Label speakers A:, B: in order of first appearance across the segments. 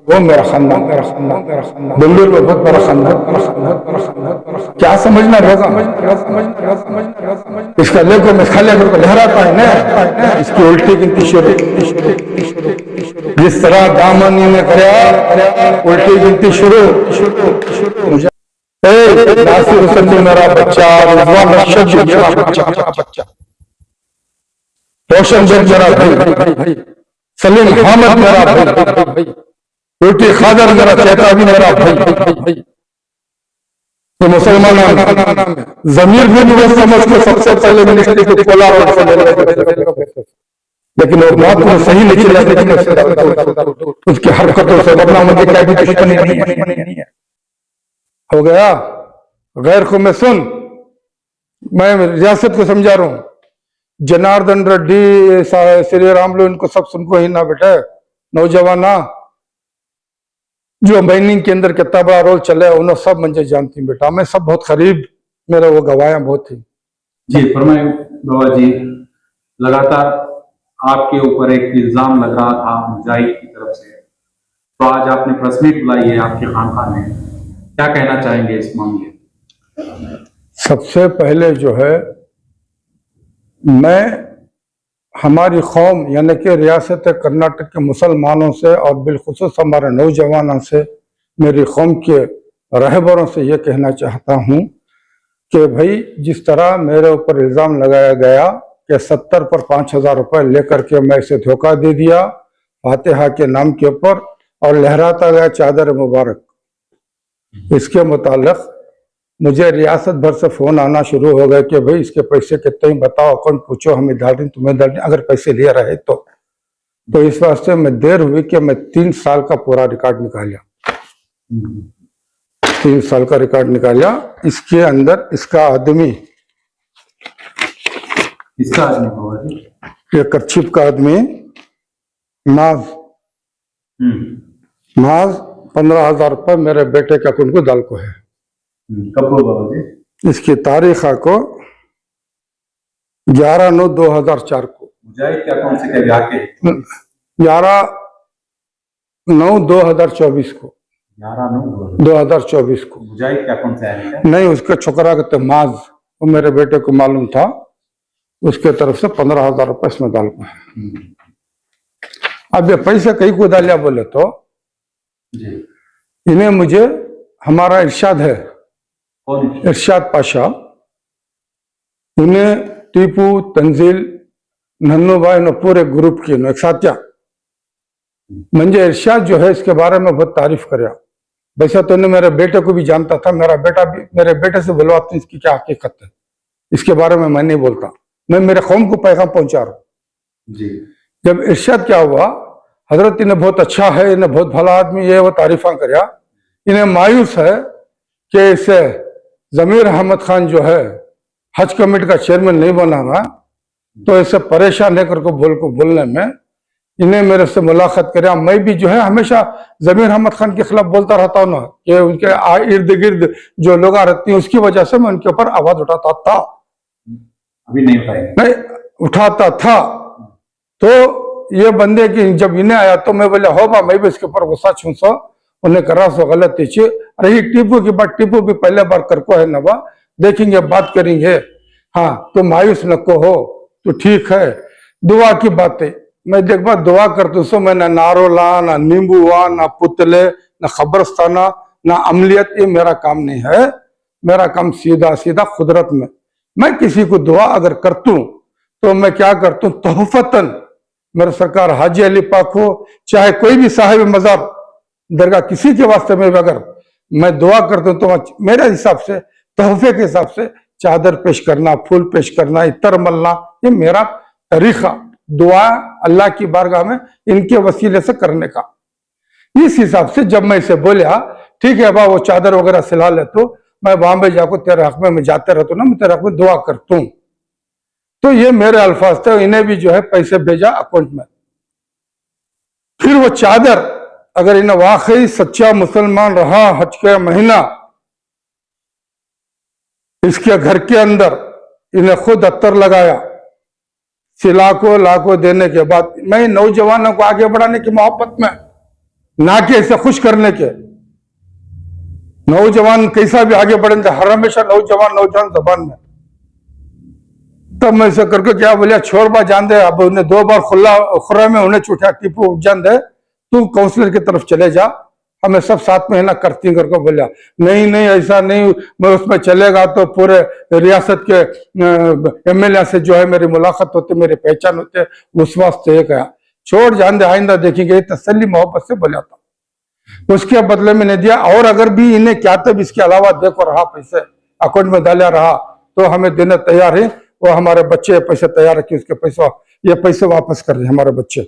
A: वो मेरा खानदान बेंगलुरु में बहुत बड़ा खानदान। क्या समझना रहेगा, इसका लेको में खाली अगर को लहराता है ना, इसकी उल्टी गिनती शुरू। जिस तरह दामनी ने कराया उल्टी गिनती शुरू। मुझे नासिर हुसैन मेरा बच्चा, रिजवान रशीद मेरा बच्चा, रोशन बेग मेरा भाई, सलीम अहमद मेरा भाई, रोटी खादर मेरा चेता भी मेरा भाई। तो मुसलमान जमीर भी वो समझ के सबसे पहले मिनिस्ट्री को खोला, लेकिन वो बात में सही नहीं चला, लेकिन उसकी हरकतों से वरना मुझे क्या भी दुश्मनी नहीं है। हो गया गैर को मैं सुन, मैं रियासत को समझा रहा हूँ। जनार्दन रेड्डी, श्री रामलू, इनको सब सुनको ही ना बेटा, नौजवाना जो माइनिंग के अंदर कितना बड़ा रोल चले उन्हें सब मुझे जानती हूँ बेटा, मैं सब बहुत करीब, मेरा वो गवाया बहुत थी।
B: जी फरमाए बाबा जी, लगातार आपके ऊपर एक इल्जाम लग रहा था मुजाहिद की तरफ से, तो आज आपने प्रेस मीट बुलाई है आपके खानका में, क्या कहना चाहेंगे इस मामले?
A: सबसे पहले जो है, मैं हमारी कौम यानी कि रियासत कर्नाटक के मुसलमानों से और बिलखुसूस हमारे नौजवानों से, मेरी कौम के रहबरों से ये कहना चाहता हूँ कि भाई जिस तरह मेरे ऊपर इल्ज़ाम लगाया गया कि 70 पर 5,000 रुपये लेकर के मैं इसे धोखा दे दिया फातिहा के नाम के ऊपर और लहराता गया चादर मुबारक, इसके मुतालिक मुझे रियासत भर से फोन आना शुरू हो गए कि भाई इसके पैसे कितने ही बताओ, अकाउंट पूछो, हमें डाल दें, तुम्हें डाल दें, अगर पैसे ले रहे तो इस वास्ते में देर हुई कि मैं 3 साल का पूरा रिकॉर्ड निकाला, 3 साल का रिकॉर्ड निकाला। इसके अंदर इसका आदमी ये करछिप का आदमी माज 15,000 रुपये मेरे बेटे के अकाउंट को डाल को है।
B: कब हो बाबा जी? इसकी
A: तारीख को 11/9/2004 को।
B: मुजाहिद के अकाउंट से क्या जाके
A: 11/9/2024 को, 11/9/2024 को
B: मुजाहिद के अकाउंट से आया?
A: नहीं, उसके छोकरा के माज, वो मेरे बेटे को मालूम था, उसके तरफ से 15,000 रुपये इसमें डाल को है। अब ये पैसे कहीं को डालिया बोले तो इन्हें मुझे हमारा इरशाद है, इरशाद पाशा, उन्हें टीपू, तंजील, नन्नू भाई ने पूरे ग्रुप की एक साथिया मुझे इरशाद जो है इसके बारे में बहुत तारीफ कर। वैसे तो उन्हें मेरे बेटे को भी जानता था, मेरा बेटा भी, मेरे बेटे से बुलवाते इसकी क्या हकीकत है, इसके बारे में मैं नहीं बोलता, मैं मेरे कौम को पैगाम पहुंचा रहा हूँ जी। जब इरशाद क्या हुआ, हजरत इन्हें बहुत अच्छा है, इन्हें बहुत भला आदमी, ये वो तारीफा कर, इन्हें मायूस है कि इसे जमीर अहमद खान जो है हज कमेटी का चेयरमैन नहीं बना रहा, तो इसे परेशान लेकर को बोलने में इन्हें मेरे से मुलाकात कर। मैं भी जो है हमेशा जमीर अहमद खान के खिलाफ बोलता रहता हूँ ना, कि उनके इर्द गिर्द जो लोग रहती हैं उसकी वजह से मैं उनके ऊपर आवाज उठाता था।
B: अभी नहीं
A: उठाता था। तो ये बंदे की जब इन्हें आया तो मैं बोले हो बा, मैं भी इसके ऊपर गुस्सा छूसा, उन्हें करा सो गलत थी। अरे टीपू की बात, टीपू भी पहले बार कर को है नवा, देखेंगे बात करेंगे, हाँ तो मायूस न को हो तो ठीक है। दुआ की बातें मैं देख बात दुआ करता सो, मैं ना नारोला, ना नींबुआ, ना पुतले, ना खबरस्ताना, ना अमलियत, ये मेरा काम नहीं है। मेरा काम सीधा सीधा खुदरत में, मैं किसी को दुआ अगर करतूं तो मैं क्या करतूं, तोहफतन मेरे सरकार हाजी अली पाक हो, चाहे कोई भी साहिब मज़ार दरगाह, किसी के वास्ते में अगर मैं दुआ करता हूँ तो मेरे हिसाब से तोहफे के हिसाब से चादर पेश करना, फूल पेश करना, इतर मलना, ये मेरा तरीका दुआ अल्लाह की बारगाह में इनके वसीले से करने का। इस हिसाब से जब मैं इसे बोलिया ठीक है बा वो चादर वगैरह सिला ले, तो मैं बॉम्बे जाकर तेरे हक में मैं जाते रहता हूँ ना, मैं तेरे हक में दुआ करता हूँ। तो ये मेरे अल्फाज थे, इन्हें भी जो है पैसे भेजा अकाउंट में। फिर वो चादर अगर इन्हें वाकई सच्चा मुसलमान रहा, हज का महीना इसके घर के अंदर इन्हें खुद अत्तर लगाया, लाखों लाखों देने के बाद मैं नौजवानों को आगे बढ़ाने की मोहब्बत में ना कि इसे खुश करने के। नौजवान कैसा भी आगे बढ़ेंगे, हर हमेशा नौजवान जबान में। तब मैं इसे करके क्या बोलिया, छोड़ बा जान दे, अब उन्हें 2 बार खुरा में उन्हें छूटा, टीपू जान दे, तू काउंसलर की तरफ चले जा, हमें सब साथ में है ना करती करके बोलिया। नहीं ऐसा नहीं, मैं उसमें चलेगा तो पूरे रियासत के एमएलए से जो है मेरी मुलाकात होती, मेरी पहचान होती, उस वास्ते ये कहा छोड़ जान दे, आइंदा देखेंगे, तसल्ली मोहब्बत से बोला था। उसके बदले में नहीं दिया। और अगर भी इन्हें क्या तब इसके अलावा देखो रहा पैसे अकाउंट में डाला रहा तो हमें देने तैयार है। वो हमारे बच्चे पैसे तैयार रखे, उसके पैसा ये पैसे वापस कर रहे हमारे बच्चे,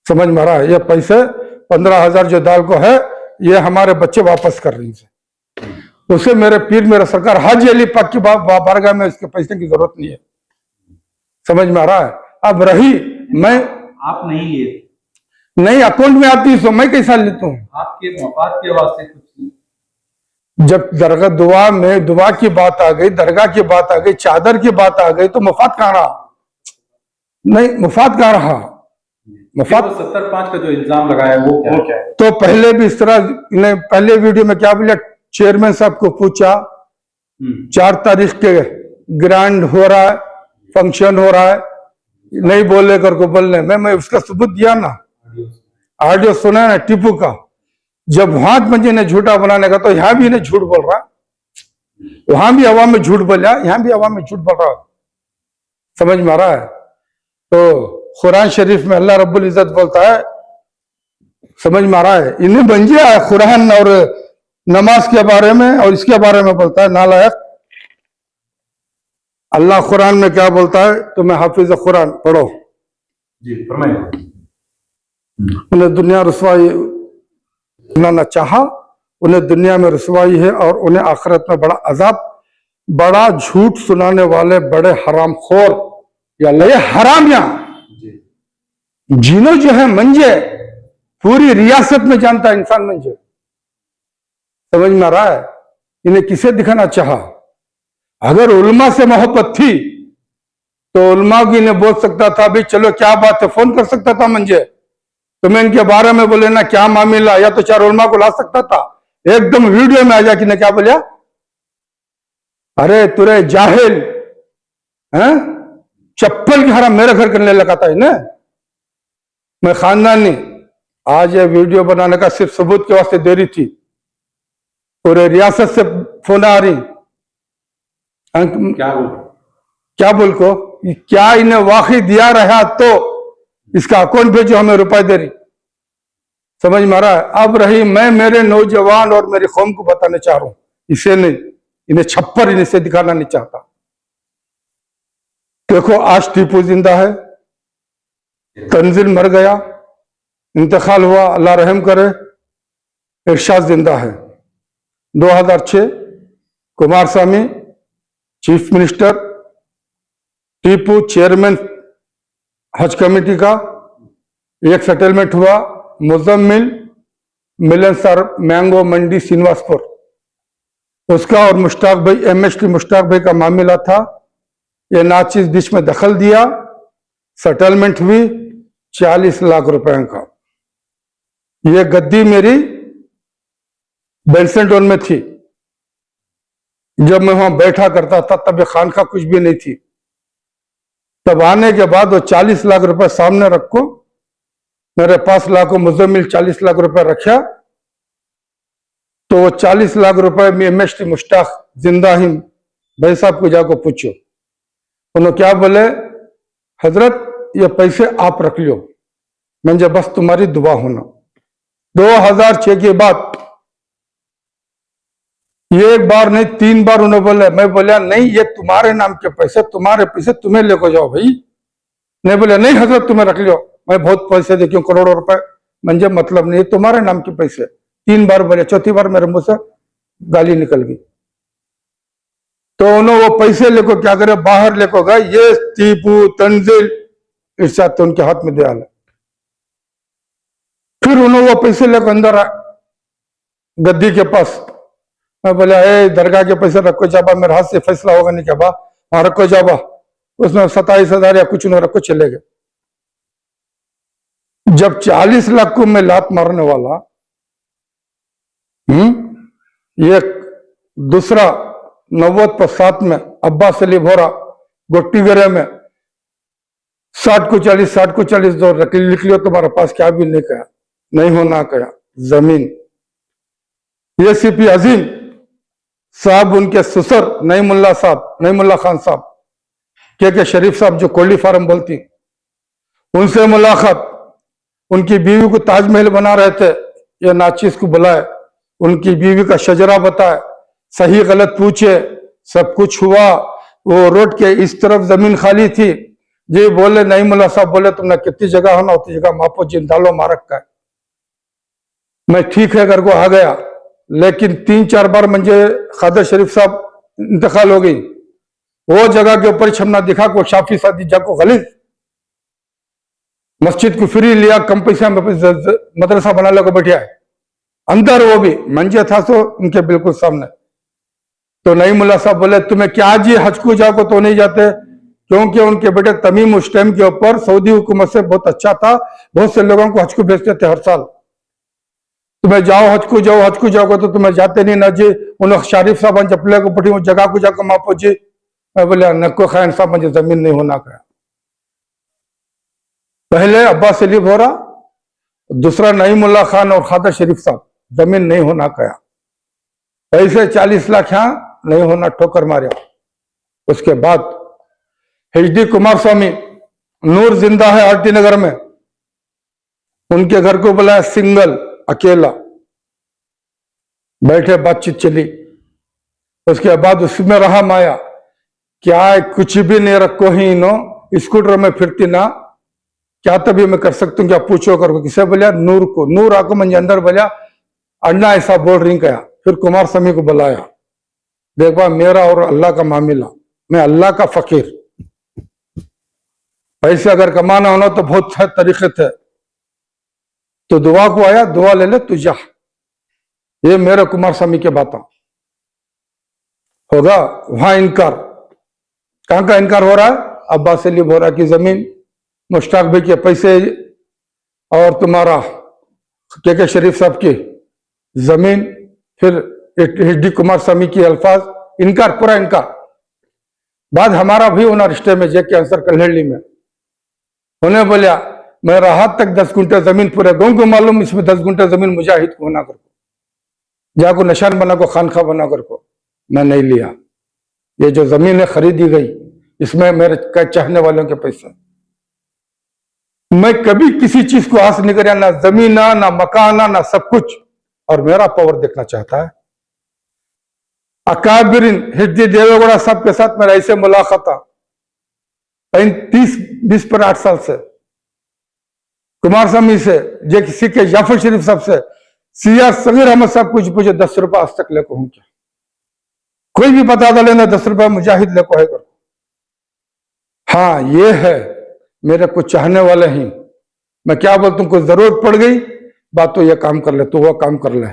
A: समझ में आ रहा है। ये पैसे 15,000 जो दाल को है ये हमारे बच्चे वापस कर रहे हैं। उसे मेरे पीर मेरा सरकार हज अली पाक की बारगाह में इसके पैसे की जरूरत नहीं है, समझ में आ रहा है। अब रही मैं
B: आप नहीं लिए,
A: नहीं अकाउंट में आती तो मैं कैसा लेता हूँ,
B: आपके मफाद के वास्ते कुछ नहीं।
A: जब दरगाह दुआ की बात आ गई, दरगाह की बात आ गई, चादर की बात आ गई तो मुफाद कहाँ रहा? नहीं मुफाद कहाँ रहा? मुफाद
B: 70-5 का जो इल्जाम लगाया वो क्या है?
A: तो पहले भी इस तरह ने पहले वीडियो में क्या बोला, चेयरमैन साहब को पूछा 4 तारीख के ग्रांड हो रहा है, फंक्शन हो रहा है, नहीं बोले करके बोलने में, मैं उसका सबूत दिया ना, ऑडियो सुना ना टीपू का। जब वहां मुझे ने झूठा बनाने का तो यहां भी इन्हें झूठ बोल रहा, वहां भी हवा में झूठ बोला, यहां भी हवा में झूठ बोल रहा, समझ में आ रहा है। तो कुरान शरीफ में अल्लाह रब्बुल इज्जत बोलता है, समझ में आ रहा है, इन्हें बन गया कुरान और नमाज के बारे में और इसके बारे में बोलता है नालायक। अल्लाह कुरान में क्या बोलता है, तुम्हें हाफिज कुरान पढ़ो।
B: जी फरमाइए।
A: उन्हें दुनिया रसवाई ना चाहा, उन्हें दुनिया में रसवाई है और उन्हें आखिरत में बड़ा अजाब। बड़ा झूठ सुनाने वाले बड़े हरामखोर या ले हरामिया जिनो जो है मंजे, पूरी रियासत में जानता है इंसान मंजे, समझ में आ रहा है। इन्हें किसे दिखाना चाहा? अगर उल्मा से मोहब्बत थी तो उल्मा की इन्हें बोल सकता था भाई चलो क्या बात है, फोन कर सकता था मंजे, तो मैं इनके बारे में बोले ना क्या मामला, या तो 4 उल्मा को ला सकता था। एकदम वीडियो में आ जाके ने क्या बोलिया, अरे तुरे जाहिल हैं, चप्पल की हराम मेरे घर करने लगा था इन्हें। मैं खानदानी आज ये वीडियो बनाने का सिर्फ सबूत के वास्ते दे रही थी, पूरे रियासत से फोन आ रही, क्या बोल को क्या इन्हें वाकई दिया रहा तो इसका अकाउंट भेजो, हमें रुपए दे रही, समझ में आ रहा है। अब रही मैं मेरे नौजवान और मेरी कौम को बताना चाह रहा हूं, इसे नहीं, इन्हें छप्पर इन्हें से दिखाना नहीं चाहता। देखो आज टीपू जिंदा है, तंजिल मर गया, इंतकाल हुआ, अल्लाह रहम करे। इरशाद जिंदा है। 2006 Kumaraswamy chief minister, Tipu chairman हज कमेटी का, एक सेटलमेंट हुआ मुजम्मिल मिलन सर मैंगो मंडी श्रीनिवासपुर, उसका और मुश्ताक भाई एमएसटी मुश्ताक भाई का मामला था। ये नाचीज बीच में दखल दिया, सेटलमेंट हुई 40 लाख रुपए का। ये गद्दी मेरी बेंसनटोन में थी, जब मैं वहां बैठा करता था तब ये खानका कुछ भी नहीं थी। तब आने के बाद वो 40 लाख रुपए सामने रखो, मेरे पास लाखों मुजम्मिल 40 लाख रुपए रखा, तो वो 40 लाख रुपए में एमएसटी मुश्ताक जिंदा ही भाई साहब को जाकर पूछो, उन्होंने क्या बोले, हजरत ये पैसे आप रख लो, मुझे बस तुम्हारी दुआ होना। 2006 की बात, ये एक बार नहीं 3 बार उन्होंने बोले, मैं बोला नहीं ये तुम्हारे नाम के पैसे, तुम्हारे पैसे तुम्हें लेकर जाओ भाई। नहीं बोले नहीं हजरत तुम्हें रख लो, मैं बहुत पैसे देखी करोड़ों रुपए, मुझे मतलब नहीं, तुम्हारे नाम के पैसे। 3 बार बोले, चौथी बार मेरे मुंह से गाली निकल गई। तो उन्होंने वो पैसे लेकर क्या करे, बाहर लेकर गए, ये टीपू तंजिल इरशाद तो उनके हाथ में दे आला। फिर उन्होंने वो पैसे लेकर अंदर आए गद्दी के पास। मैं बोला ए दरगाह के पैसे रखो जाबा, मेरे हाथ से फैसला होगा नहीं क्या बा, हाँ रखो जाबा। उसमें 27,000 या कुछ न रखो, चले गए। जब 40 लाख को मैं लात मारने वाला, ये दूसरा 90 में अब्बास अली भोरा गोट्टीगरे में 60 को 40 60 को 40 दो लिख लियो, तुम्हारे पास क्या भी नहीं कहा, नहीं होना कहा जमीन। ये सीपी अजीम साहब, उनके ससुर नईमुल्ला साहब, नईमुल्ला खान साहब, के शरीफ साहब जो कोल्डी फार्म बोलती, उनसे मुलाकात, उनकी बीवी को ताजमहल बना रहे थे, ये नाचीज को बुलाए, उनकी बीवी का शजरा बताए, सही गलत पूछे, सब कुछ हुआ। वो रोड के इस तरफ जमीन खाली थी, जी बोले नईमुल्ला साहब बोले तुमने कितनी जगह होना उतनी जगह मापो, जिन डालो मारक का। मैं ठीक है घर को आ गया, लेकिन 3-4 बार मुझे खादर शरीफ साहब इंतकाल हो गई, वो जगह के ऊपर छमना दिखा को शाफी सादी जाको गलीज मस्जिद को फ्री लिया, कम पैसा में मदरसा बना लो को बैठा है अंदर, वो भी मंजे था तो उनके बिल्कुल सामने। तो नईमुल्ला साहब बोले तुम्हें क्या जी हज को जाओ तो नहीं जाते, क्योंकि उनके बेटे तमीम उस टाइम के ऊपर सऊदी हुकूमत से बहुत अच्छा था, बहुत से लोगों को हज को भेजते थे हर साल, तुम्हें जाओ हज को जाओ, हज को जाओगे तो तुम्हें जाते नहीं ना जी। उन्होंने शरीफ साहब चपले को पटी जगह को जाकर मापो जी। मैं बोले नको खान साहब मुझे जमीन नहीं होना कहा। पहले अब्बास अली भोरा, दूसरा नईमुल्ला खान और खादर शरीफ साहब, जमीन नहीं होना कहा। पैसे 40 लाख यहां नहीं होना, ठोकर मारे। उसके बाद HD कुमार स्वामी, नूर जिंदा है आरटी नगर में, उनके घर को बुलाया, सिंगल अकेला बैठे, बातचीत चली। उसके बाद उसमें रहा माया, क्या है कुछ भी नहीं रखो ही नो, स्कूटर में फिरती ना, क्या तभी मैं कर सकता हूँ, क्या पूछो करो। किसे बोलिया? नूर को। नूर आको मुझे अंदर बोलिया अन्ना ऐसा बोल रही कहा। फिर कुमार स्वामी को बुलाया, देखा मेरा और अल्लाह का मामला, मैं अल्लाह का फकीर, पैसे अगर कमाना होना तो बहुत सारे तरीके थे, तो दुआ को आया, दुआ ले ले तू जा। ये मेरे कुमार स्वामी के बात होगा। वहां इनकार, कहां का इनकार हो रहा है? अब्बास अली भोरा की जमीन, मुश्ताक भाई के पैसे और तुम्हारा के शरीफ साहब की जमीन, फिर HD कुमार स्वामी की अल्फाज, इनकार, पूरा इनकार। बाद हमारा भी होना रिश्ते में जे के आंसर कल्हड़ी में, उन्हें बोलिया मैं राहत तक 10 गुंठे जमीन पूरे गांव को मालूम, इसमें 10 गुंठे जमीन मुजाहिद को होना करको, जाको निशान बना को, खानखा बना करको। मैं नहीं लिया। ये जो जमीन है खरीदी गई, इसमें मेरे चाहने वालों के पैसे। मैं कभी किसी चीज को आस नहीं कर, ना जमीन ना मकाना ना सब कुछ, और मेरा पावर देखना चाहता है। अकाबिरिन HD देवेगौड़ा साहब के साथ मेरा ऐसे मुलाकात था 20 पर 8 साल से, कुमार स्वामी से, जे किसी के जाफर शरीफ साहब से, सिया सगीर अहमद साहब कुछ पूछे 10 रुपए आज तक लेको हूं क्या, कोई भी बता दो लेना 10 रुपए मुजाहिद लेको है करो। हाँ ये है मेरे को चाहने वाले ही। मैं क्या बोलता हूं, कोई जरूरत पड़ गई बात तो ये काम कर ले, तो वह काम कर ले।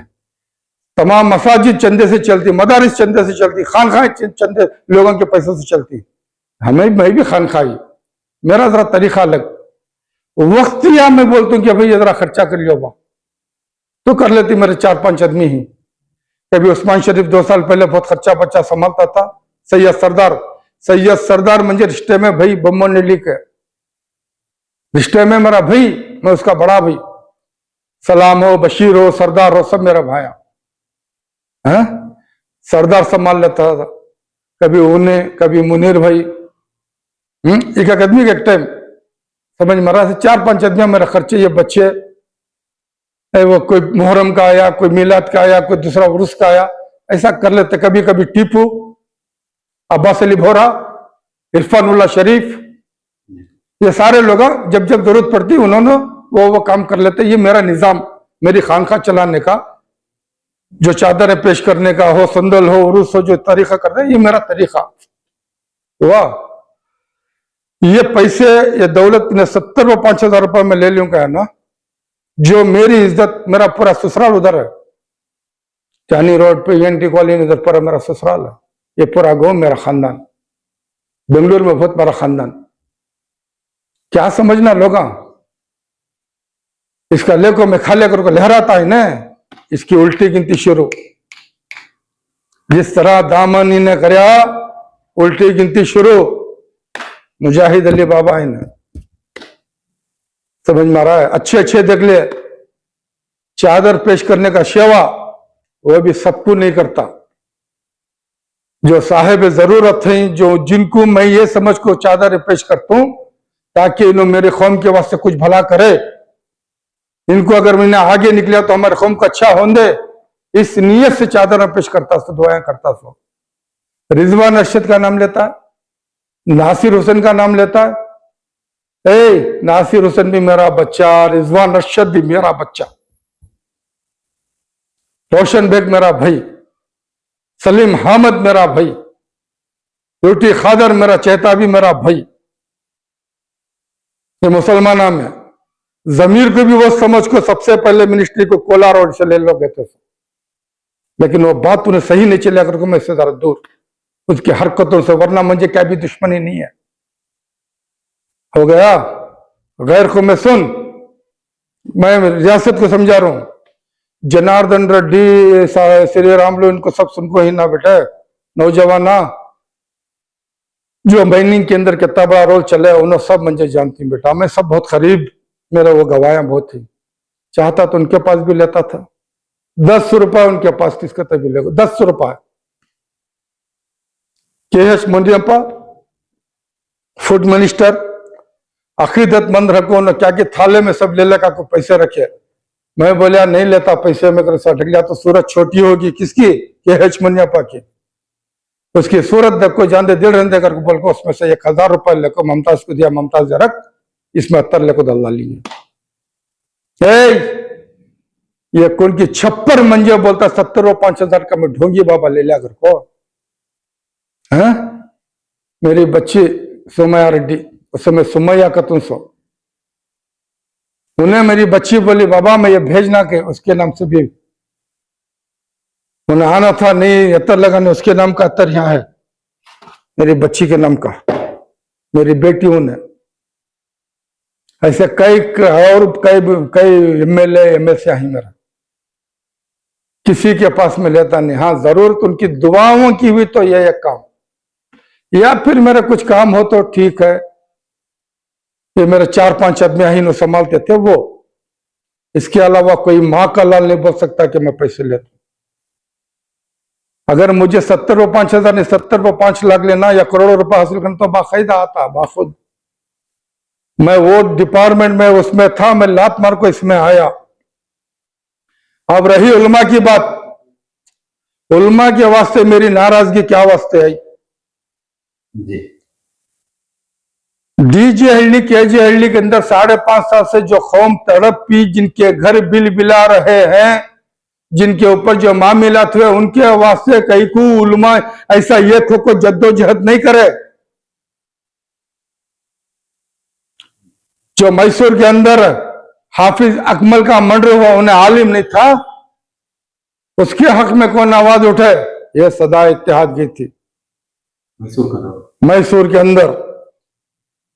A: तमाम मसाजिद चंदे से चलती, मदारिस चंदे से चलती, खानखाएं चंदे लोगों के पैसों से चलती। मैं भी खानखाई, मेरा जरा तरीका अलग। वक्त या मैं बोलता हूँ कि भाई जरा खर्चा कर लियो बा, तो कर लेती मेरे 4-5 आदमी ही। कभी उस्मान शरीफ 2 साल पहले बहुत खर्चा बच्चा संभालता था। सैयद सरदार मुझे रिश्ते में भाई, बम्मो ने लिख रिश्ते में मेरा भाई, मैं उसका बड़ा भाई। सलाम हो, बशीर हो, सरदार हो, सब मेरा भाया है। सरदार संभाल लेता था, कभी उन्हें, कभी मुनीर भाई। एक आदमी का एक टाइम समझ मरा से 4-5 आदमी मेरा खर्चे, ये बच्चे, वो कोई मुहर्रम का आया, कोई मिलाद का आया, कोई दूसरा उर्स का आया, ऐसा कर लेते। कभी कभी टीपू, अब्बास अली भोरा, इरफानुल्लाह शरीफ, ये सारे लोग जब जब जरूरत पड़ती उन्होंने वो काम कर लेते। ये मेरा निजाम, मेरी खानखा चलाने का, जो चादरें पेश करने का हो, संदल हो, उर्स हो, जो तरीका करना है, ये मेरा तरीका हुआ। ये पैसे, ये दौलत ने 70 व 5,000 रुपए में ले लूं क्या ना, जो मेरी इज्जत, मेरा पूरा ससुराल उधर है, चानी रोड पे ENT कॉलोनी उधर पर मेरा ससुराल है। ये पूरा गांव मेरा खानदान, बेंगलुरु में बहुत बड़ा खानदान। क्या समझना लोग, इसका लेको में खाले करके लहराता है ना, इसकी उल्टी गिनती शुरू। जिस तरह दामन इन्हें करया उल्टी गिनती शुरू, मुजाहिद अली बाबा इन्हें समझ में आ रहा है। अच्छे अच्छे देख ले, चादर पेश करने का सेवा वो भी सबको नहीं करता। जो साहेब जरूरत है, जो जिनको मैं ये समझ को चादर पेश करता हूं ताकि इन्होंने मेरे कौम के वास्ते कुछ भला करे, इनको अगर मैंने आगे निकला तो हमारे कौम का अच्छा होंगे, इस नीयत से चादर पेश करता सो, दुआएं करता सो। रिजवान अरशद का नाम लेता है, नासिर हुसैन का नाम लेता है। नासिर हुसैन भी मेरा बच्चा, रिजवान अरशद भी मेरा बच्चा, रोशन बेग मेरा भाई, सलीम हामिद मेरा भाई, यूटी खादर मेरा चेता भी मेरा भाई। ये मुसलमाना में जमीर को भी वो समझ को सबसे पहले मिनिस्ट्री को कोला रोड से ले लो कहते थे, लेकिन वो बात उन्हें सही नहीं चला करके मैं इससे ज्यादा दूर उसकी हरकतों से, वरना मुझे क्या भी दुश्मनी नहीं है। हो गया गैर को मैं सुन, मैं रियासत को समझा रहा हूं। जनार्दन रेड्डी, श्री रामलू, इनको सब सुनको ही ना बेटे, नौजवाना जो माइनिंग के अंदर कितना बड़ा रोल चले उन्हें सब मुझे जानती बेटा। मैं सब बहुत करीब, मेरा वो गवाया बहुत थी, चाहता तो उनके पास भी लेता था। 10 रुपए उनके पास किसका तभी ले 10 रुपए। KH मुनियप्पा फूड मिनिस्टर, अकीदतमंद रखो न क्या कि थाले में सब ले लगा को पैसे रखे। मैं बोलिया नहीं लेता पैसे में कर सट गया तो सूरत छोटी होगी किसकी, KH मुनियप्पा की। उसकी सूरत देखो जान दे 1.5 कर बोल को उसमें से 1000 रुपए लेको ममताज को दिया, ममताज रख इसमें 70 लेको दलाली है। ये कौन की छप्पर मंजे बोलता 70 और 5000 का मैं ढोंगी बाबा ले लिया घर को है। मेरी बच्ची सुमैया रेड्डी, उस समय सुमैया का तुम सो, उन्हें मेरी बच्ची बोली बाबा मैं ये भेजना के उसके नाम से भी उन्हें आना था, नहीं अतर लगाने उसके नाम का अतर यहाँ है, मेरी बच्ची के नाम का, मेरी बेटियों ने। ऐसे कई और कई MLA MLC ही मेरा, किसी के पास में लेता नहीं। हाँ जरूरत उनकी दुआओं की हुई तो यह एक काम, या फिर मेरा कुछ काम हो तो ठीक है। ये मेरे 4-5 आदमी ही संभालते थे वो, इसके अलावा कोई माँ का लाल नहीं बोल सकता कि मैं पैसे लेता। अगर मुझे 70 और 5000 नहीं 70 और 5 लाख लेना या करोड़ों रुपए हासिल करना तो बाकायदा आता बाखुद। मैं वो डिपार्टमेंट में उसमें था, मैं लात मार को इसमें आया। अब रही उलमा की बात, उलमा के वास्ते मेरी नाराजगी क्या वास्ते आई
B: जी।
A: DG हल्ली KG हल्ली के अंदर 5.5 साल से जो कौम तड़प पी, जिनके घर बिल बिला रहे हैं, जिनके ऊपर जो मामलात हुए, उनके वास्ते कहीं को उलमा ऐसा ये थो को जद्दोजहद नहीं करे। जो मैसूर के अंदर हाफिज अकमल का मर्डर हुआ, उन्हें आलिम नहीं था, उसके हक में कौन आवाज उठे, ये सदा इत्तेहाद की थी मैसूर के अंदर।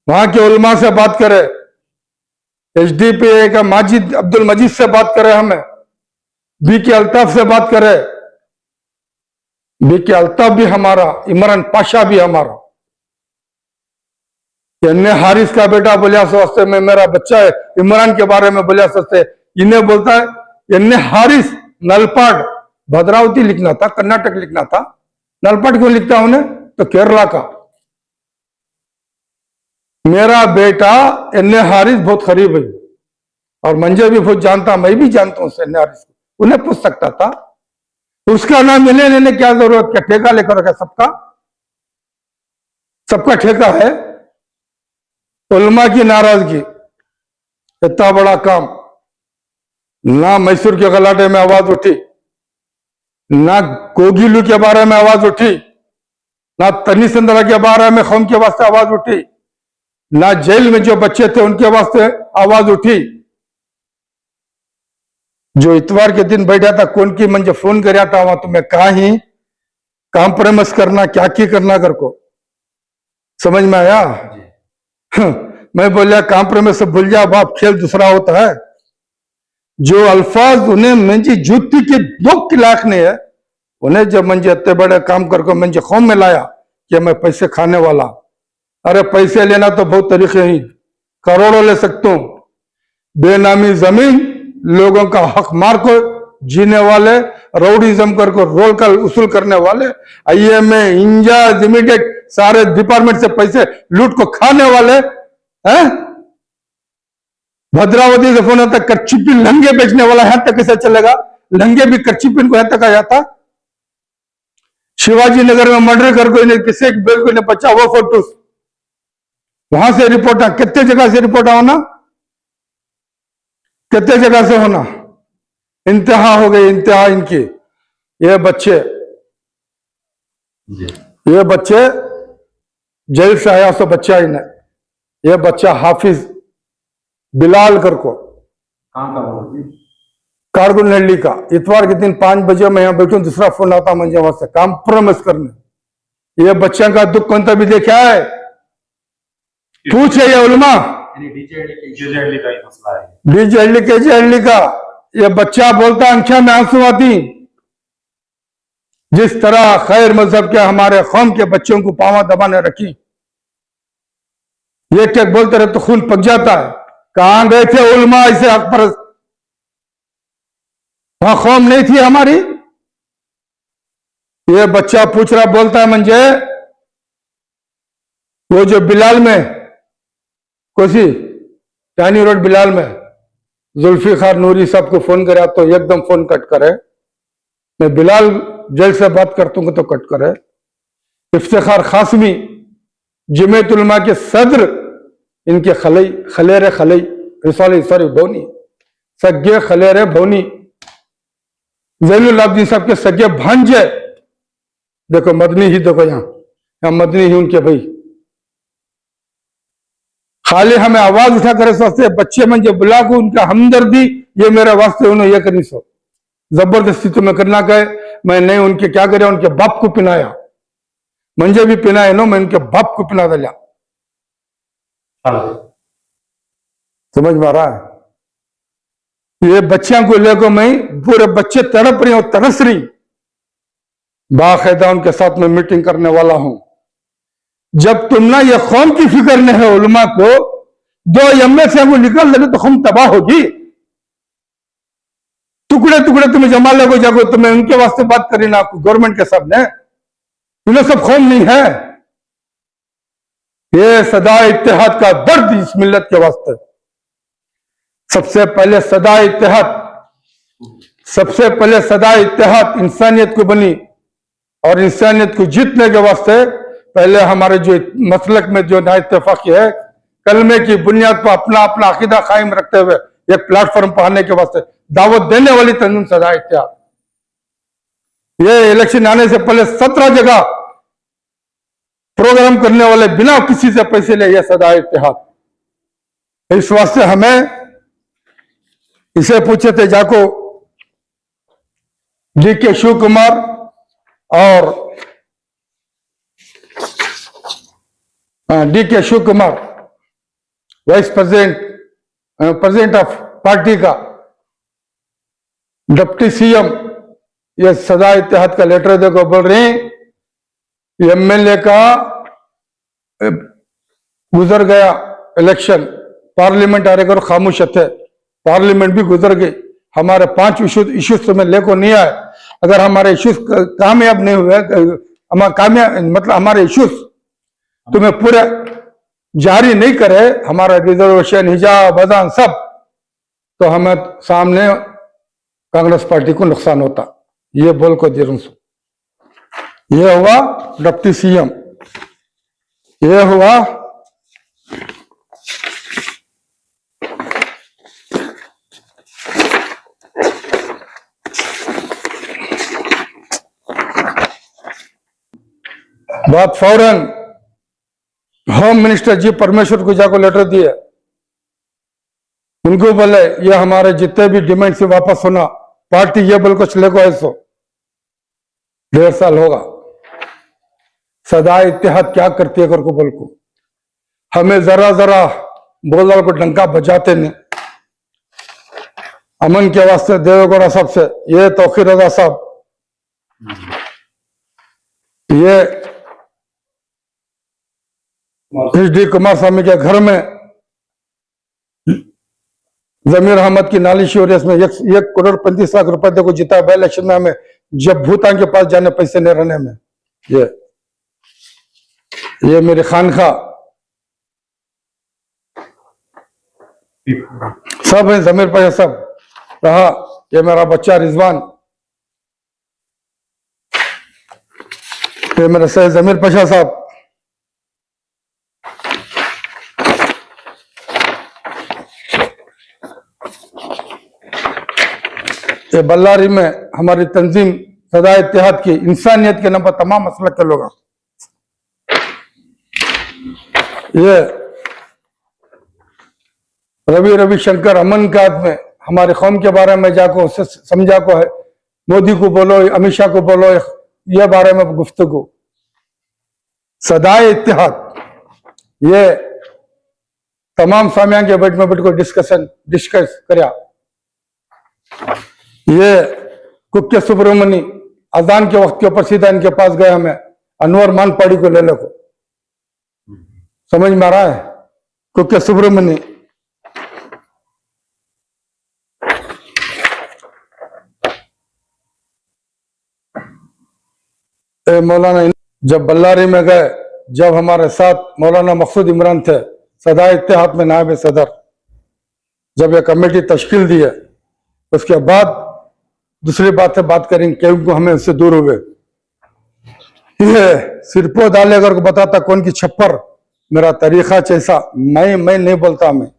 A: वहां के उलमा से बात करे, HDPA का माजिद अब्दुल मजीद से बात करे, हमें BK अल्ताफ से बात करे। BK अल्ताफ भी हमारा, इमरान पाशा भी हमारा। इन्हें हारिस का बेटा बोलिया सोचते में मेरा बच्चा है, इमरान के बारे में बोलिया सोचते, इन्हें बोलता है इन्हें हारिस नलपाट भद्रावती लिखना था, कर्नाटक लिखना था। नलपाट क्यों लिखता उन्हें, तो केरला का। मेरा बेटा इन्हें हारिस बहुत करीब है और मंजे भी बहुत जानता, मैं भी जानता हूं इन्हें हारिस को, उन्हें पूछ सकता था। उसका नाम मिले लेने क्या जरूरत, क्या ठेका लेकर रखा, सबका ठेका है। उलमा की नाराजगी, इतना बड़ा काम ना मैसूर के गलाटे में आवाज उठी, ना कोगिलू के बारे में आवाज उठी, ना तनीसंदरा के बारे में कौम के वास्ते आवाज उठी, ना जेल में जो बच्चे थे उनके वास्ते आवाज उठी। जो इतवार के दिन बैठा था, कौन की मुझे फोन कराया था वहां, तो मैं कहा ही कॉम्प्रोमाइज करना क्या की करना कर को, समझ में आया। मैं बोलिया कॉम्प्रोमाइज से भूल जा बाप, खेल दूसरा होता है। जो अल्फाज उन्हें मंजी जूती के दो लाख ने है, उन्हें जब मंजे इतने बड़े काम करके मंजे कौम में लाया कि मैं पैसे खाने वाला। अरे पैसे लेना तो बहुत तरीके ही, करोड़ों ले सकता हूं। बेनामी जमीन, लोगों का हक मार को जीने वाले, राउडीजम करके रोल का उसूल करने वाले, IMA, इंजाज, इमीडिएट सारे डिपार्टमेंट से पैसे लूट को खाने वाले हैं। भद्रावती से फोन आता, कच्चीपिन लंगे बेचने वाला यहां तक कैसे चलेगा? लंगे भी कच्चीपिन को यहां तक आया था। शिवाजी नगर में मर्डर कर कोई नहीं, किसी बेल को नहीं बचा, वो फोटोस वहां से रिपोर्ट, कितने जगह से रिपोर्ट होना, कितने जगह से होना, इंतहा हो गई, इंतहा इनकी। ये बच्चे जेल से आया सो बच्चा इन्हें, ये बच्चा हाफिज बिलाल करको,
B: कहाँ का बोल?
A: कारगुल नल्ली का। इतवार के दिन 5 बजे मैं यहाँ बैठूं, दूसरा फोन आता मुझे वहां से, काम प्रॉमिस करने। ये बच्चों का दुख कौन सा भी देखा है? पूछे ये उलमा,
B: डीजे का ही मसला है।
A: डीजे का ये बच्चा बोलता, आंखें में आंसू आती। जिस तरह खैर मजहब के हमारे कौम के बच्चों को पावा दबाने रखी, ये टेक बोलते रहे तो खून पक जाता है। कहां गए थे उलमा इसे हक पर? वहां कौम नहीं थी हमारी? ये बच्चा पूछ रहा, बोलता है मुझे वो जो बिलाल में कोसी टानी रोड बिलाल में जुल्फिकार नूरी साहब को फोन करा तो एकदम फोन कट करे। मैं बिलाल जेल से बात करता हूं तो कट करे। इफ्तिखार खासमी जमीयत उलमा के सदर, इनके खलेरे भौनी, सगे खलेरे भौनी, जैनुल आबदीन साहब के सगे भांजे, देखो मदनी ही, देखो यहाँ मदनी ही उनके भाई। खाली हमें आवाज उठा कर सोचते बच्चे में जो बुला को उनका हमदर्दी, ये मेरा वास्ते उन्होंने ये करनी सो जबरदस्ती तुम्हें करना कहे, मैं नहीं उनके क्या करे, उनके बाप को पिनाया, मंजे भी पिनाए नो, मैं उनके बाप को पिना दिया। समझ में आ रहा है? ये बच्चियों को लेकर मैं, पूरे बच्चे तड़प रही और तरस रही, बाकायदा उनके साथ में मीटिंग करने वाला हूं। जब तुम ना ये कौम की फिक्र नहीं है उलमा को, 2 एमए से वो निकल लगे तो कौम तबाह होगी। टुकड़े टुकड़े तुम्हें जमा लगो जागो, तुम्हें उनके वास्ते बात करी ना गवर्नमेंट के सामने, इन्हें सब कौम नहीं है। ये सदा इत्तेहाद का दर्द इस मिल्लत के वास्ते। सबसे पहले सदा इत्तेहाद इंसानियत को बनी, और इंसानियत को जीतने के वास्ते पहले हमारे जो मसलक में जो ना इत्तेफाकी है, कलमे की बुनियाद पर अपना अपना अकीदा कायम रखते हुए एक प्लेटफॉर्म पर आने के वास्ते दावत देने वाली तंजीम सदा इत्तेहाद। ये इलेक्शन आने से पहले 17 जगह प्रोग्राम करने वाले बिना किसी से पैसे ले, यह सदा इत्तेहाद। इस वास्ते हमें इसे पूछे थे जाको DK शिव कुमार और DK Shiv Kumar vice president of party का, डिप्टी CM, ये सदा इत्तेहाद का लेटर देखो, बोल रहे हैं MLA का गुजर गया इलेक्शन, पार्लियामेंट आ रहे खामोश थे, पार्लियामेंट भी गुजर गई, हमारे 5 इश्यूज तुम्हें लेको नहीं आए। अगर हमारे इश्यूज कामयाब नहीं हुए, मतलब हमारे इश्यूज तुम्हें पूरे जारी नहीं करे, हमारा रिजर्वेशन, हिजाब, अजान सब, तो हमें सामने कांग्रेस पार्टी को नुकसान होता। ये बोल को दे रहा। ये हुआ डिप्टी CM, ये हुआ बात फौरन होम मिनिस्टर जी परमेश्वर को जाकर लेटर दिए, उनको बोले ये हमारे जितने भी डिमांड से वापस होना, पार्टी ये बोल कुछ लेको ऐसो 1.5 साल होगा। सदा इत्तेहाद क्या करती है कर को बोल को, हमें जरा जरा बोल को डंका बजाते नहीं। अमन के वास्ते देवेगौड़ा साहब से, ये तौकीर रजा साहब, ये HD कुमार स्वामी के घर में जमीर अहमद की नालिश हो रही है, इसमें 1,35,00,000 रुपए देखो जीता बाई इलेक्शन में, हमें जब भूटान के पास जाने पैसे नहीं रहने में। ये मेरी खानखा सब है, जमीर पाशा सब रहा, ये मेरा बच्चा रिजवान, ये मेरा सैयद जमीर पाशा साहब, ये बल्लारी में हमारी तंजीम सदा इत्तेहाद की इंसानियत के नाम पर तमाम मसलक के लोग, ये रविशंकर अमन काद में हमारे कौम के बारे में जाको समझा को है, मोदी को बोलो, अमित शाह को बोलो, ये बारे में गुफ्तगू, सदाए इत्तेहाद, ये तमाम सामियान के बैठ में बैठ को डिस्कस करया। ये कुक्के सुब्रमणी अजान के वक्त के ऊपर सीधा इनके पास गया, मैं अनवर मानपाड़ी को ले लो, समझ में आ रहा है, कुक्के सुब्रमणी। मौलाना जब बल्लारी में गए, जब हमारे साथ मौलाना मकसूद इमरान थे, सदा इत्तेहाद में नायब सदर, जब यह कमेटी तश्कील दी है, उसके बाद दूसरी बात से बात करेंगे क्योंकि हमें उससे दूर हुए। ये सिरपो डाले अगर को बताता कौन की छप्पर, मेरा तरीका जैसा, मैं नहीं बोलता, मैं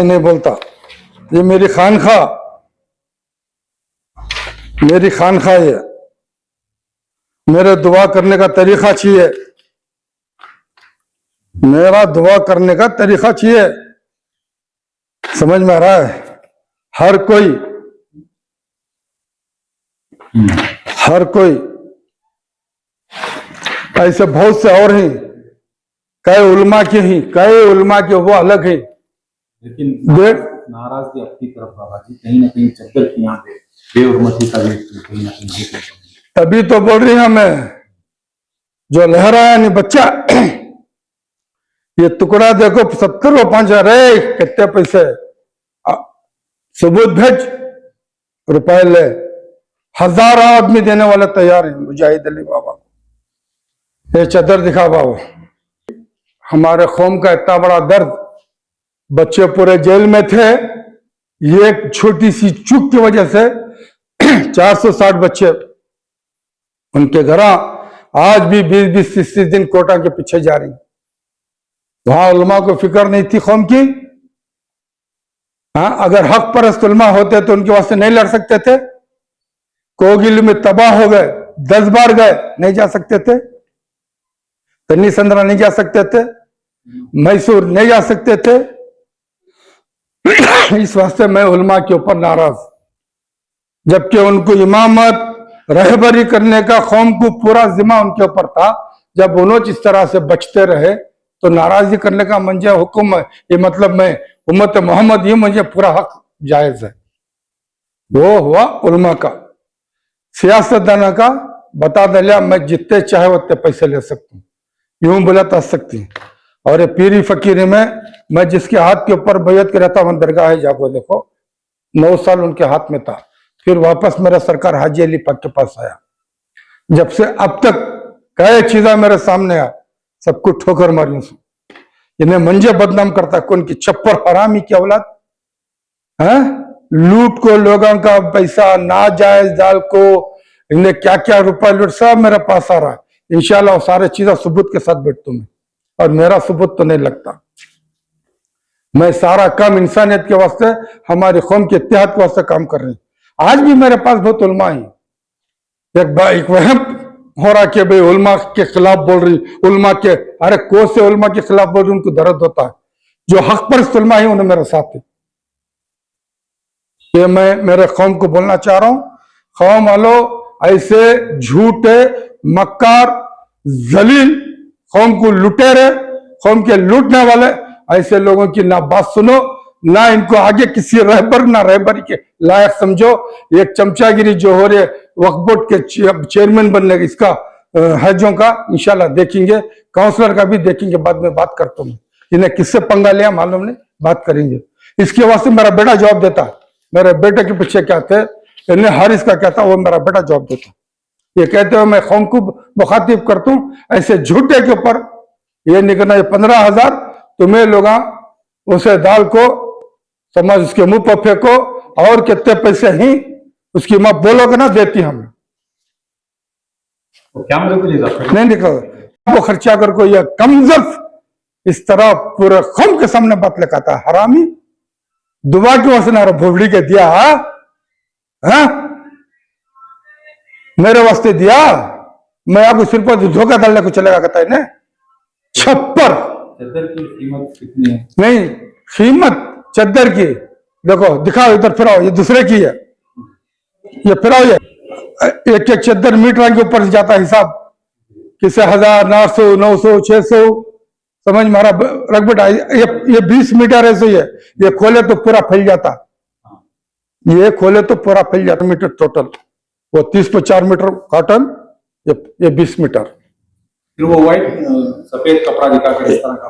A: नहीं बोलता। ये मेरी खानखा ये मेरे दुआ करने का तरीका चाहिए, मेरा दुआ करने का तरीका चाहिए, समझ में आ रहा है। हर कोई ऐसे बहुत से और हैं, कई उलमा के वो अलग है,
B: लेकिन नाराजगी अपनी तरफ बाबा जी कहीं ना कहीं चक्कर की यहाँ पे बेहुरमती का कहीं ना कहीं,
A: तभी तो बोल रही हूं मैं, जो लहराया नहीं बच्चा, ये टुकड़ा देखो 70 रे कितने पैसे, सबूत भेज, रुपए ले, 1000 आदमी देने वाले तैयार हैं मुजाहिद अली बाबा को। ये चदर दिखा बाबा, हमारे कौम का इतना बड़ा दर्द, बच्चे पूरे जेल में थे, ये एक छोटी सी चूक की वजह से 460 बच्चे उनके घर आज भी 20-20-30 दिन कोटा के पीछे जा रही। वहां उलमा को फिक्र नहीं थी कौम की। हाँ, अगर हक परस्त उलमा होते तो उनके वास्ते नहीं लड़ सकते थे। कोगिल में तबाह हो गए, 10 बार गए, नहीं जा सकते थे। तन्नी संद्रा नहीं जा सकते थे, मैसूर नहीं जा सकते थे। इस वास्ते मैं उलमा के ऊपर नाराज, जबकि उनको इमामत रहबरी करने का कौम को पूरा जिम्मा उनके ऊपर था। जब उन्होंने इस तरह से बचते रहे तो नाराजगी करने का मंजे हुक्म है, ये मतलब मैं उम्मत मोहम्मद, ये मुझे पूरा हक जायज है। वो हुआ उलमा का, सियासतदाना का बता दिया मैं जितने चाहे उतने पैसे ले सकता हूँ, यूं बोला तो सकती। और ये पीरी फकीरी में मैं जिसके हाथ के ऊपर बैयत के रहता हूं, दरगाह है जाको देखो, 9 साल उनके हाथ में था। फिर वापस मेरा सरकार हाजी अली पाक के पास आया। जब से अब तक कई चीजें मेरे सामने आ, सब कुछ ठोकर मारी। इन्हें मंजे बदनाम करता, कौन की छप्पर हरामी की औलाद है, लूट को, लोगों का पैसा नाजायज डाल को, इन्हें क्या क्या रुपया लूट, सब मेरे पास आ रहा है। इंशाल्लाह सारे चीजें सबूत के साथ बैठता हूं मैं, और मेरा सबूत तो नहीं लगता। मैं सारा काम इंसानियत के वास्ते, हमारी कौम के इत्तेहाद के वास्ते काम कर रही हूं। आज भी मेरे पास बहुत उलमा है। एक वहम हो रहा कि भाई उलमा के खिलाफ बोल रही, उलमा के, अरे कौन से उलमा के खिलाफ बोल रही, उनको दर्द होता है। जो हक पर उलमा है उन्हें मेरे साथ है। ये मैं मेरे कौम को बोलना चाह रहा हूं, कौम वालों ऐसे झूठे मक्कार जलील, कौम को लुटेरे, कौम के लूटने वाले ऐसे लोगों की ना बात सुनो, ना इनको आगे किसी रहबर ना रहबरी के लायक समझो। एक चमचागिरी जो हो रहे वक्फ बोर्ड के चेयरमैन बनने का इसका हैजों का इंशाल्लाह देखेंगे, काउंसलर का भी देखेंगे, बाद में बात करता हूँ। इन्हें किससे पंगा लिया मालूम नहीं, बात करेंगे। इसके वास्ते मेरा बेटा जवाब देता, मेरे बेटे के पीछे क्या थे, इन्हें हारिस का क्या था, वो मेरा बेटा जवाब देता। ये कहते हुए मैं कौम को मुखातिब करता हूँ, ऐसे झूठे के ऊपर ये निकलना, ये 15,000 तुम्हें लोग उसे दाल को समझ उसके मुंह पर फेंको, और कितने पैसे ही उसकी मां बोलोगे ना देती हमें,
B: तो क्या मुझे बोलिएगा
A: नहीं निकल वो खर्चा कर को, यह कमजोर इस तरह पूरे कौम के सामने बात लगाता है। हरामी दुआ की वजह से भोबड़ी के दिया, हाँ मेरे वास्ते दिया, मैं आपको सिर पर धोखा डालने को चलेगा कहता है ना। छप्पर
B: चद्दर की कीमत कितनी है?
A: नहीं, कीमत चद्दर की देखो, दिखाओ इधर, फिराओ, ये दूसरे की है, ये फिराओ, ये एक एक चद्दर मीटर के ऊपर जाता है हिसाब, किसे 1000, 800, 900, 600 समझ मारा रख बेटा। ये 20 मीटर ऐसे ही है, ये खोले तो पूरा फैल जाता, ये खोले तो पूरा फैल जाता मीटर टोटल। वो 30 पर 4 मीटर कॉटन, ये 20 मीटर।
B: फिर वो व्हाइट सफेद कपड़ा दिखाकर इस तरह का,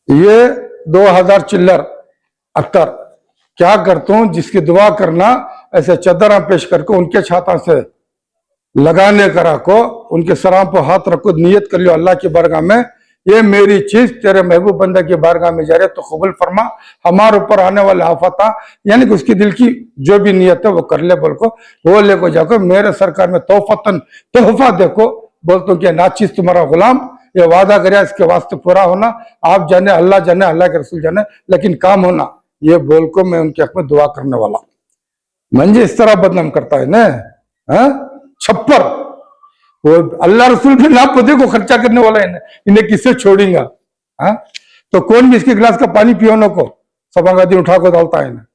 A: ये 2000 चिल्लर अख्तर क्या करता हूं, जिसकी दुआ करना ऐसे चदरा पेश करके उनके छाता से लगाने करा को, उनके सराम पर हाथ रखो, नियत कर लियो अल्लाह की बारगाह में, ये मेरी चीज तेरे महबूब बंदा की बारगाह में जा रहे तो कबूल फरमा, हमारे ऊपर आने वाले आफता यानी कि उसकी दिल की जो भी नियत है वो कर ले, बोल को वो लेको जाकर मेरे सरकार में तोहफतन तोहफा देखो, बोलते हूँ कि नाचीज तुम्हारा गुलाम, ये वादा करे इसके वास्ते पूरा होना, आप जाने अल्लाह जाने अल्लाह के रसूल जाने, लेकिन काम होना, ये बोल को मैं उनके हक में दुआ करने वाला। मंजे इस तरह बदनाम करता है ना, छप्पर, वो अल्लाह रसूल भी ना पौधे को खर्चा करने वाला है, इन्हें किससे छोड़ेगा? तो कौन भी इसके गिलास का पानी पियोने को सब दिन उठा को डालता है ना।